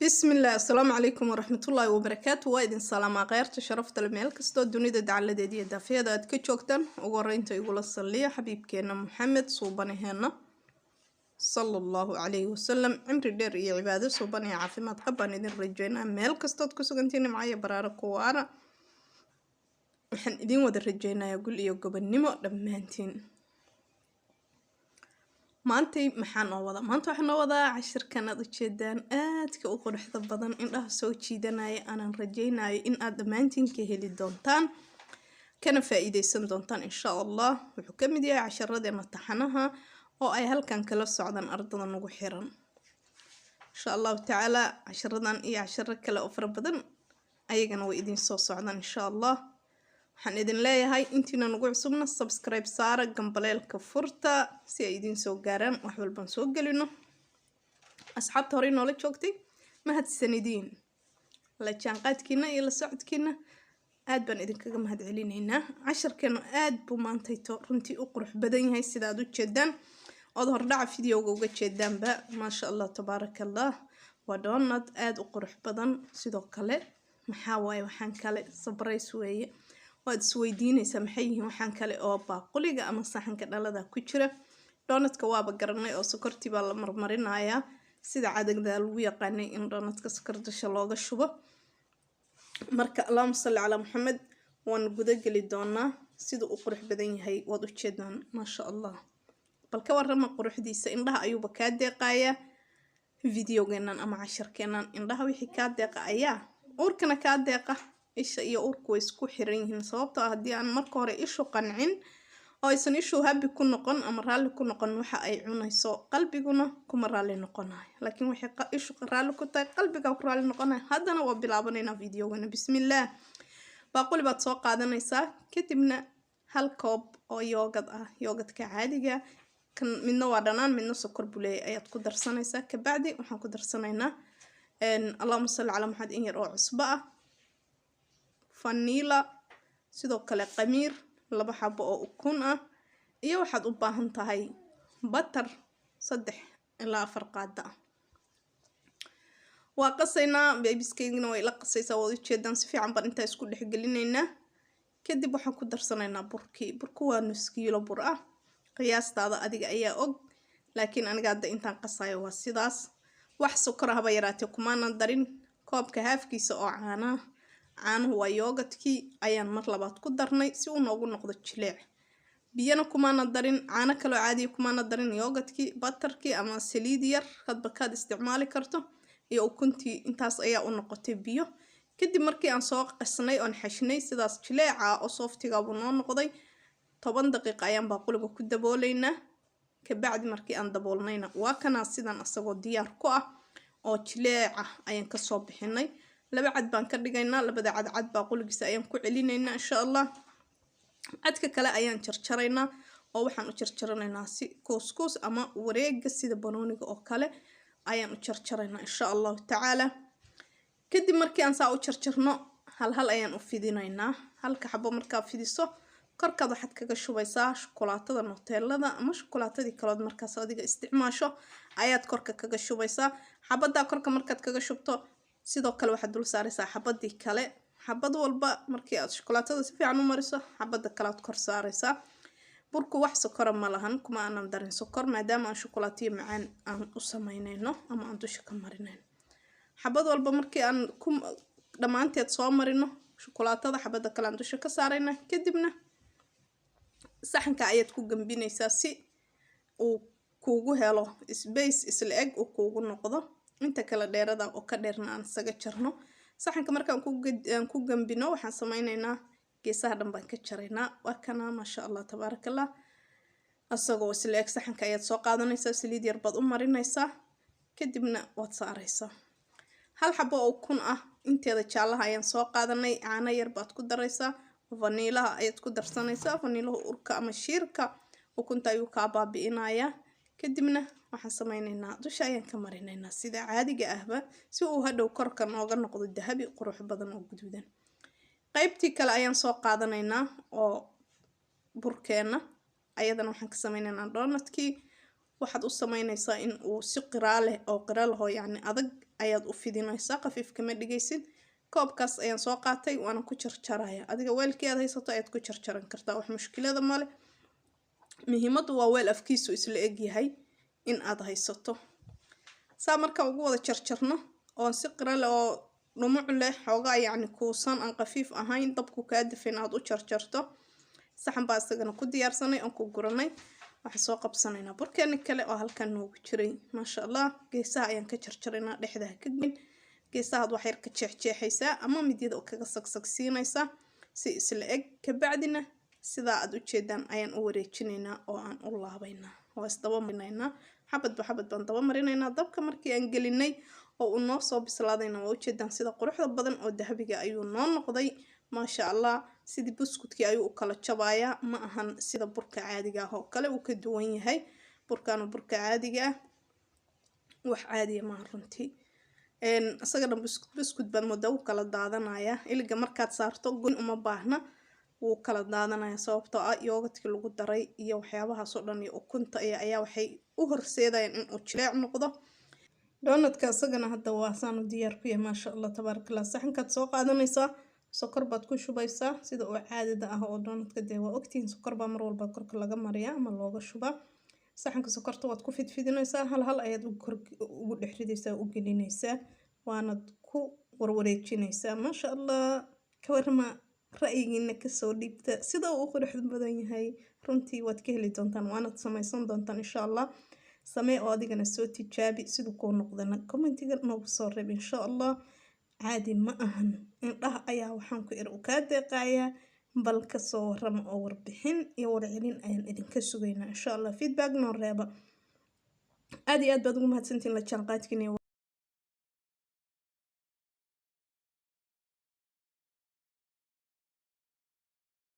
بسم الله السلام عليكم ورحمة الله وبركاته وايدين سلام غيرت شرفت الميل كستو دونيدا دعالة دي دافيدا اد كجوجتان وغرينتا يقول الصلية حبيب كينا محمد صوباني هنا صلى الله عليه وسلم عمري دير يا عبادة صوباني عافيمات قبان idin رجينا ميل كستو كسوغنتيني معايا براارك وارا waxaan idin wada rajeynayaa gul iyo gobonimo dhammaantiin maantay waxaan noo wadaa cashirkan aad u jeedaan aadka u quruxda badan indhaha soo jiidanaya aanan rajeynayo in aad dhammaantiin ka heli doontaan kana faa'iideysan doontaan insha Allah wuxuu ka mid yahay cashiradeena taxanaha oo ay halkan kala socdaan ardada nagu xiran insha Allah taala cashiradan iyo cashiro kale oo fara badan ayagana way idin soo socdaan insha Allah waxaan idin leeyahay intiina nagu cusubna subscribe saara gambaleelka furta si ay idin soo gaaraan wax walba soo galino asxaabta hore noola joogtay mahadsanidin la jaanqaadkiina iyo la socodkiina aad baan idinkaga mahadcelinaynaa cashirkeenu aad buu maantayto runtii u qurux badan yahay sida aad u jeedaan oo hordhaca fiidiyowga uga jeedaanba ma sha Allah tabarakallah waa doonad aad u qurux badan sidoo kale maxaa waaye waxaan kale surprise weeye waad isweydiinaysaa maxay yihiin waxaan kale oo baaquliga ama saxanka dhalada ku jira doonadka waaba garanay oo sokorti baa la marmarinayaa sida cadagda lagu yaqaanay in doonadka sokor dusha looga shubo marka Allahumma salli ala Muhammad waan guda gali doonaa sida uu qurux badan yahay waad u jeedaan ma sha Allah balka warama quruxdiisa indhaha ayuuba ka deeqaya videogeenan ama cashirkeenan indhaha wixii ka deeqaya uurkana ka deeqa isha iyo uurku way isku xiran yihiin sababtoo ah haddii aan marka hore ishu qancin oo aysan ishu habi ku noqon ama raalli ku noqon waxa ay cunayso qalbiguna kuma raalli noqonayo laakiin waxay ishu raalli ku tahay qalbiga ku raalli noqonayo haddana waa bilaabaneynaa videogana bismillaah baaquli baad soo qaadanaysaa kadibna hal koob oo yoogadka caadiga kan midna waa dhanaan midna sokor buleey ayaad ku darsanaysaa kabacdi waxaan ku darsanaynaa Allahumma salli ala Muhammad in yar oo cusbo ah vanilla sidoo kale qamiir 2 xabo oo ukun ah iyo waxaad u baahan tahay butter 3 ilaa 4 qaada waa qasaynaa babyskayna way la qasaysaa wada jeedaan si fiican baan inta isku dhexgelinaynaa kadib waxaan ku darsanaynaa burku waa nus kiilo bur ah qiyaastaada adiga ayaa og laakiin aniga hadda intaan qasayo waa sidaas wax sokor ah ba yaraatay kumaana darin koobka haafkiisa oo caanaha waa yoogadkii ayaan mar labaad ku darnay si uu noogu noqdo jileec biyana kumaana darin caano kale oo caadi kumaana darin yoogadkii butterkii ama saliid yar hadba kaad isticmaali karto iyo ukuntii intaas ayaa u noqotay biyo kadib markii aan soo qasnay oo xashnay sidaas jileeca oo softiga buu noo noqday 10 daqiiqo ayaan baaquliga ku dabooleynaa kabacdi markii aan daboolnayna waa kana sidan asagoo diyaar ku ah oo jileeca ayaan ka soo bixinay 2 cad baan ka dhigaynaa 2 cad baaquligiisa ayaan ku celinaynaa insha Allah cadka kale ayaan jarjaraynaa oo waxaan u jarjaranaynaa si couscous ama wareega sida banooniga oo kale ayaan u jarjaraynaa insha Allah taala kadib markii aan saa u jarjarno hal ayaan u fidinaynaa halka xabo markaa fidiso korkaad waxaad kaga shubaysaa shukulaatada Nutellada ama shukulaatadii kale markaas adiga isticmaasho ayaad korka kaga shubaysaa xabada korka markaad kaga shubto sidoo kale waxaad dul saaraysaa xabadii kale xabad walba markii aad shukulaatada si fiican u mariso xabada kale aad kor saaraysaa burku wax sokor ma lahan kuma aanan darin sokor maadaama aan shukulaatiyo macaan aan u sameynayno ama aan dusha ka marinayno xabad walba markii aan ku dhamaanteed soo marino shukulaatada xabada kale aan dusha ka saarayna kadibna saxanka ayaad ku gambinaysaa si uu kuugu helo space isla eg uu kuugu noqdo inta kala dheerada oo ka dheerna aan isaga jarno saxanka markaan ku gambino waxaan sameynaynaa geesaha dhan baan ka jaraynaa waa kana ma sha Allah tabarakallah asagoo isla eg saxanka ayaad soo qaadanaysaa saliid yar baad u marinaysaa kadibna waad saaraysaa hal xabo oo ukun ah inteeda jaalaha ayaan soo qaadanay caano yar baad ku daraysaa vanilla ayaad ku darsanaysaa vanilla urka ama shiirka ukunta ayuu ka baabi'inayaa kadibna waxaan sameynaynaa dusha ayaan ka marinaynaa sida caadiga ahba si uu hadhow korka nooga noqdo dahabi qurux badan oo guduudan qaybtii kale ayaan soo qaadanaynaa oo burkeena ayadana waxaan ka sameynaynaa donutkii waxaad u sameynaysaa in uu si qiraale oo qiraalaho yani adag ayaad u fidinaysaa, khafiif kama dhigaysid. koobkaas ayaan soo qaatay waana ku jarjaraya. adiga weelkii aad haysato ayaad ku jarjaran kartaa, wax mushkilada male. muhiimadu waa weel afkiisu isla eg yahay in aad haysato. saa markaan ugu wada jarjarno oo si qira leh oo dhumuc leh xoogaa yacni kuusan aan khafiif ahayn, dabku kaa dafin aad u jarjarto. saxan baa isagana ku diyaarsanay oon ku guranay. waxaan soo qabsanaynaa burkeeni kale oo halkan noogu jiray. maasha allah, geesaha ayaan ka jarjaraynaa, dhexda ha ka goyn. geesahaad wax yar ka jeexjeexaysaa ama midyada kaga sagsagsiinaysaa si isla eg. kabacdina sidaa aad ujeedaan ayaan u wareejinaynaa oo aan u laabaynaa. waa isdaba marinaynaa, xabadba xabad baan daba marinaynaa dabka. markii aan gelinay oo uu noo soo bislaadayna waa ujeedaan sida quruxda badan oo dahabiga ayuu noo noqday. maasha allah, sidii buskudkii ayuu u kala jabayaa, ma ahan sida burka caadiga ah oo kale uu ka duwan yahay. burkaanu burka caadiga ah wax caadiya maaha runtii. isagana buskud baan moodaa u kala daadanaya. iliga markaad saarto goyn uma baahna, wuu kala daadanaya sababtoo ah yoogadkii lagu daray iyo waxyaabahaas oo dhan iyo ukunta ayaa waxay u horseedayaan inuu jileec noqdo. doonadka isagana hadda waa saan u diyaar ku yahay. maasha allah tabaarakallah. saxankaad soo qaadanaysaa, sokor baad ku shubaysaa sida oo caadada ah oo doonadka dee waa ogtihiin sokor baa mar walba korka laga mariyaa ama looga shubaa. saxanka sokorta waad ku fidfidinaysaa, hal hal ayaad ugu dhex ridaysaa, u gelinaysaa, waanad ku warwareejinaysaa. maasha allah, ka warma ra'yigiina kasoo dhiibta sida uu quruxda badan yahay. runtii waad ka heli doontaan, waanad samaysan doontaan insha allah. samee oo adigana soo tijaabi, siduu kuu noqdana commentiga noogu soo reeb insha allah. caadi ma ahan, indhaha ayaa waxaan ku u kaa deeqayaa. bal kasoo warrama oo warbixin iyo warcelin ayaan idinka sugaynaa insha allah. feedback noo reeba. aad iyo aad baad ugu mahadsantihiin la jaanqaadkiina.